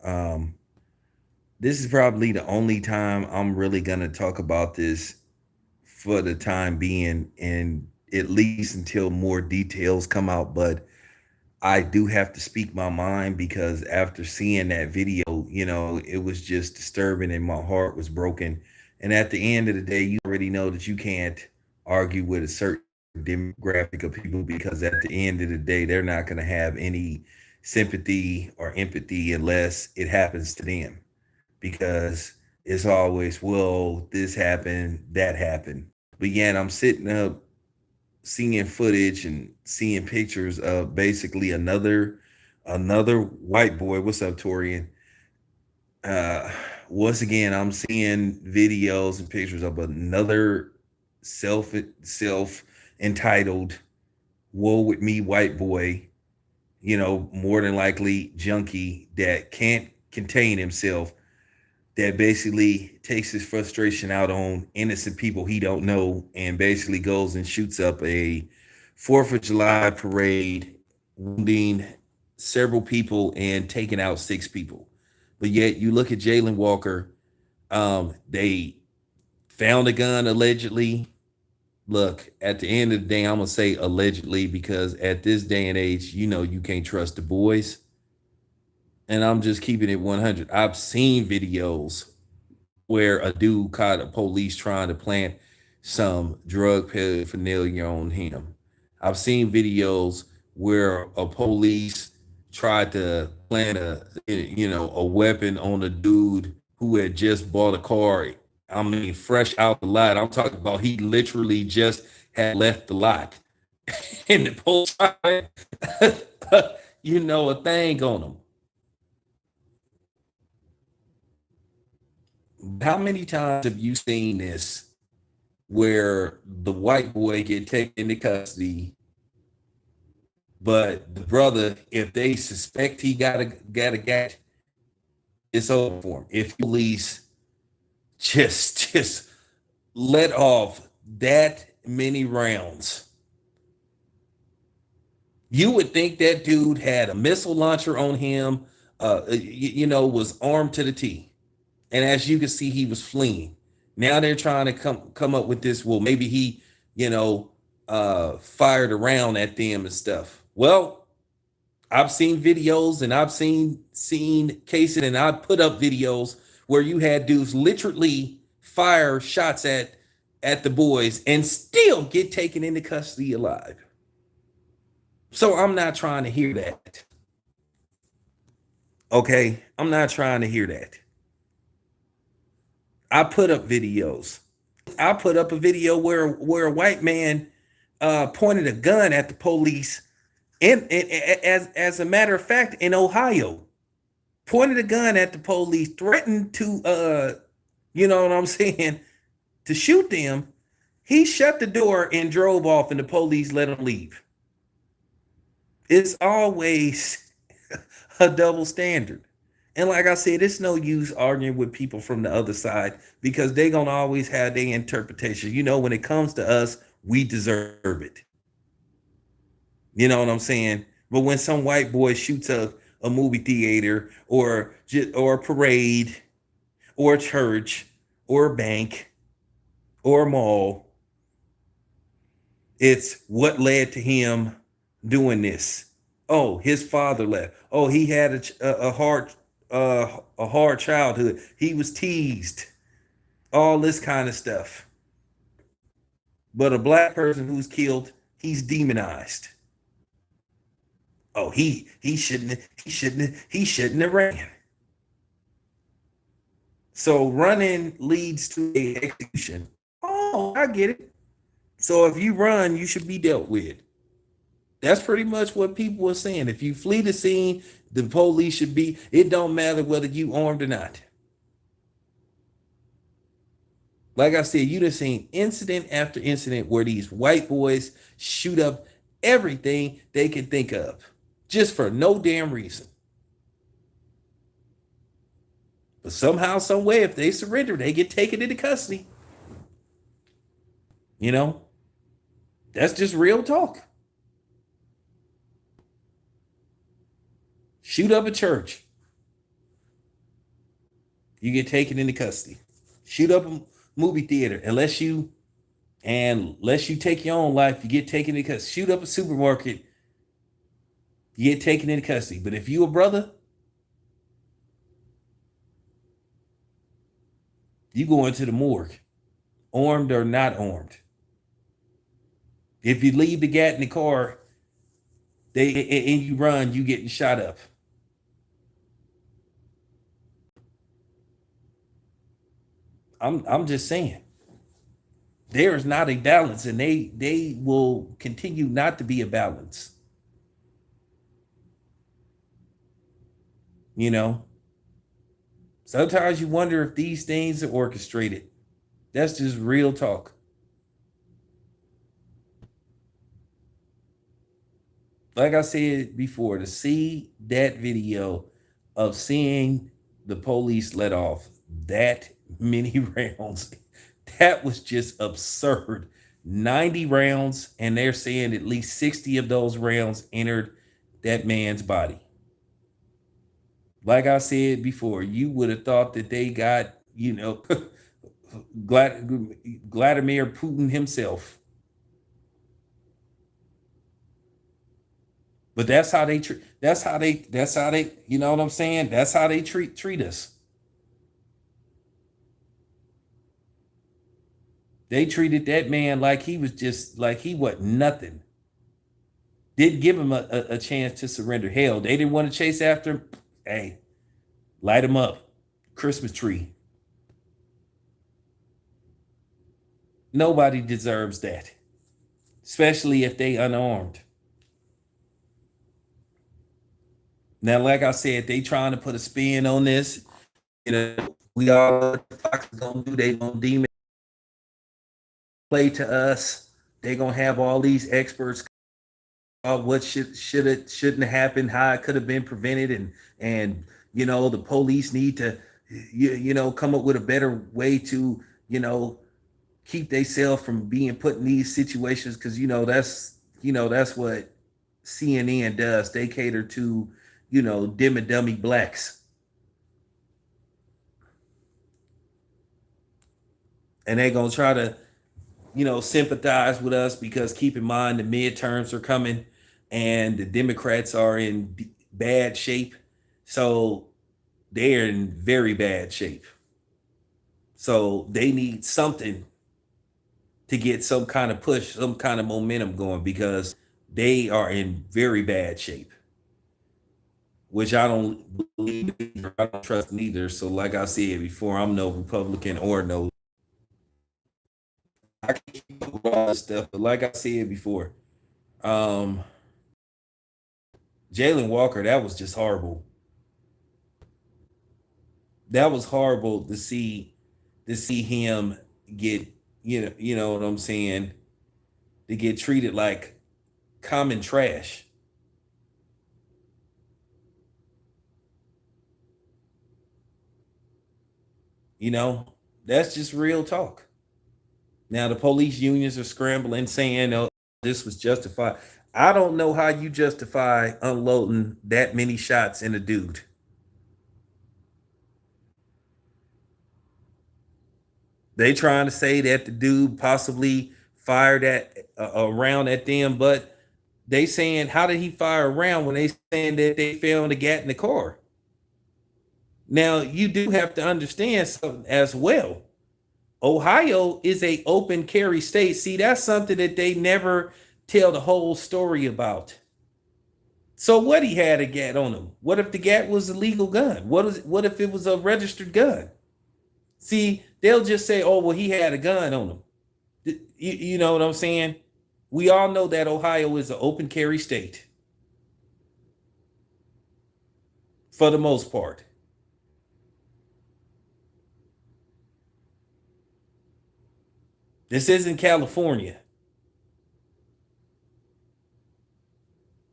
Um, this is probably the only time I'm really gonna talk about this for the time being, and at least until more details come out. But I do have to speak my mind because after seeing that video, it was just disturbing and my heart was broken. And at the end of the day, you already know that you can't argue with a certain demographic of people because at the end of the day, they're not going to have any sympathy or empathy unless it happens to them. Because it's always, well, this happened, that happened. But yet I'm sitting up seeing footage and seeing pictures of basically another white boy. What's up, Torian? Uh, Once again, I'm seeing videos and pictures of another self self entitled "woe with me" white boy. More than likely junkie that can't contain himself. That basically takes his frustration out on innocent people he don't know, and basically goes and shoots up a Fourth of July parade, wounding several people and taking out six people. But yet you look at Jalen Walker. They found a gun allegedly. Look, at the end of the day, I'm gonna say allegedly because at this day and age, you can't trust the boys. And I'm just keeping it 100. I've seen videos where a dude caught a police trying to plant some drug paraphernalia on him. I've seen videos where a police tried to plant a weapon on a dude who had just bought a car. I mean, fresh out the lot. I'm talking about he literally just had left the lot, and the police, a thing on him. How many times have you seen this where the white boy get taken into custody, but the brother, if they suspect he got, it's over for him. If police just let off that many rounds, you would think that dude had a missile launcher on him, was armed to the T. And as you can see, he was fleeing. Now they're trying to come up with this. Well, maybe he, you know, fired around at them and stuff. Well, I've seen videos and I've seen cases, and I put up videos where you had dudes literally fire shots at the boys and still get taken into custody alive. So I'm not trying to hear that. Okay, I'm not trying to hear that. I put up videos. I put up a video where a white man pointed a gun at the police, and as a matter of fact, in Ohio, pointed a gun at the police, threatened to you know what I'm saying, to shoot them. He shut the door and drove off, and the police let him leave. It's always a double standard. And like I said, it's no use arguing with people from the other side because they're going to always have their interpretation. When it comes to us, we deserve it. You know what I'm saying? But when some white boy shoots a movie theater or a parade or a church or a bank or a mall, it's what led to him doing this. Oh, his father left. Oh, he had a hard childhood. He was teased. All this kind of stuff. But a black person who's killed, he's demonized. Oh, he shouldn't have ran. So running leads to a execution. Oh, I get it. So if you run, you should be dealt with. That's pretty much what people are saying. If you flee the scene, the police should be, it don't matter whether you armed or not. Like I said, you have seen incident after incident where these white boys shoot up everything they can think of just for no damn reason. But somehow, some way, if they surrender, they get taken into custody. You know, that's just real talk. Shoot up a church. You get taken into custody. Shoot up a movie theater, unless you take your own life, you get taken into custody. Shoot up a supermarket, you get taken into custody. But if you a brother, you go into the morgue, armed or not armed. If you leave the gat in the car, and you run, you getting shot up. I'm just saying, there is not a balance, and they will continue not to be a balance. You know, sometimes you wonder if these things are orchestrated. That's just real talk. Like I said before, to see that video of seeing the police let off that many rounds, that was just absurd. 90 rounds, and they're saying at least 60 of those rounds entered that man's body. Like I said before, you would have thought that they got, Vladimir Putin himself. But that's how they treat. That's how they. You know what I'm saying? That's how they treat us. They treated that man like he was just like he was nothing. Didn't give him a chance to surrender. Hell, they didn't want to chase after him. Hey, light him up. Christmas tree. Nobody deserves that, especially if they unarmed. Now, like I said, they trying to put a spin on this. You know, we all what the Fox is gonna do. They gonna deem it play to us. They gonna have all these experts about what should it shouldn't have happened, how it could have been prevented, and the police need to come up with a better way to keep themselves from being put in these situations, because that's what CNN does. They cater to dim and dummy blacks, and they gonna try to sympathize with us because keep in mind the midterms are coming and the Democrats are in bad shape. So they're in very bad shape. So they need something to get some kind of push, some kind of momentum going, because they are in very bad shape, which I don't believe, I don't trust neither. So, like I said before, I'm no Republican or no. I can keep up with all this stuff, but like I said before, um, Jalen Walker, that was just horrible. That was horrible to see him get you know what I'm saying, to get treated like common trash. You know, that's just real talk. Now the police unions are scrambling, saying, "Oh, this was justified." I don't know how you justify unloading that many shots in a dude. They trying to say that the dude possibly fired at a round at them, but they saying, how did he fire a round when they saying that they found the gat in the car? Now you do have to understand something as well. Ohio is a open carry state. See, that's something that they never tell the whole story about. So what, he had a gat on him? What if the gat was a legal gun? What if it was a registered gun? See, they'll just say, "Oh, well, he had a gun on him." You know what I'm saying? We all know that Ohio is an open carry state for the most part. This isn't California.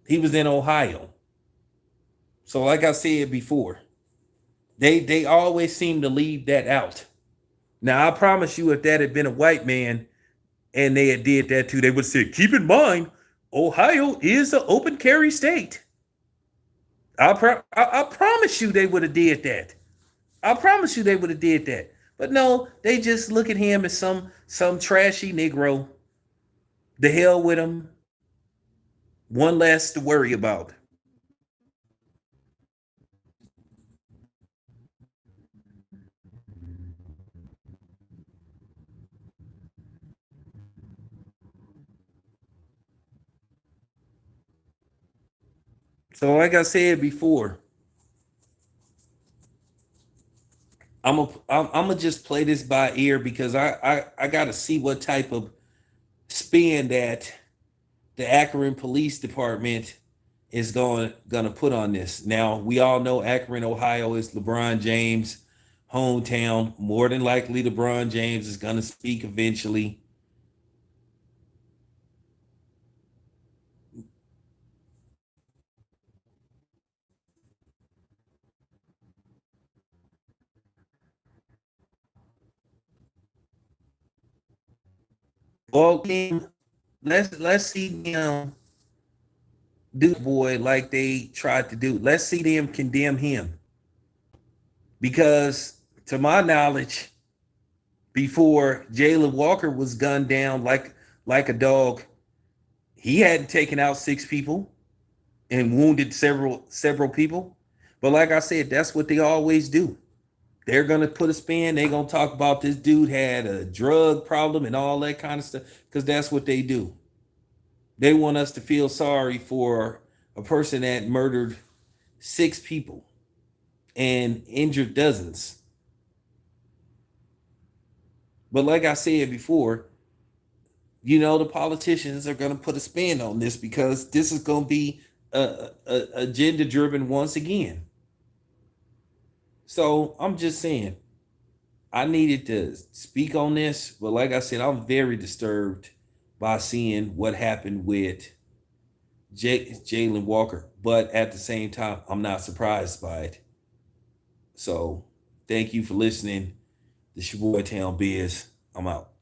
He was in Ohio. So, like I said before, they always seem to leave that out. Now, I promise you, if that had been a white man and they had did that too, they would say, "Keep in mind, Ohio is an open carry state." I promise you, they would have did that. I promise you they would have did that. But no, they just look at him as some trashy Negro. The hell with him. One less to worry about. So like I said before, I'm gonna just play this by ear because I gotta see what type of spin that the Akron Police Department is gonna put on this. Now we all know Akron, Ohio is LeBron James' hometown. More than likely, LeBron James is gonna speak eventually. Well, let's see them do boy like they tried to do. Let's see them condemn him because, to my knowledge, before Jalen Walker was gunned down like a dog, he hadn't taken out 6 people and wounded several people. But like I said, that's what they always do. They're gonna put a spin. They're gonna talk about this dude had a drug problem and all that kind of stuff because that's what they do. They want us to feel sorry for a person that murdered 6 people and injured dozens. But like I said before, the politicians are going to put a spin on this because this is going to be agenda driven once again. So I'm just saying, I needed to speak on this, but like I said, I'm very disturbed by seeing what happened with Jalen Walker. But at the same time, I'm not surprised by it. So thank you for listening. This your boy Town Biz. I'm out.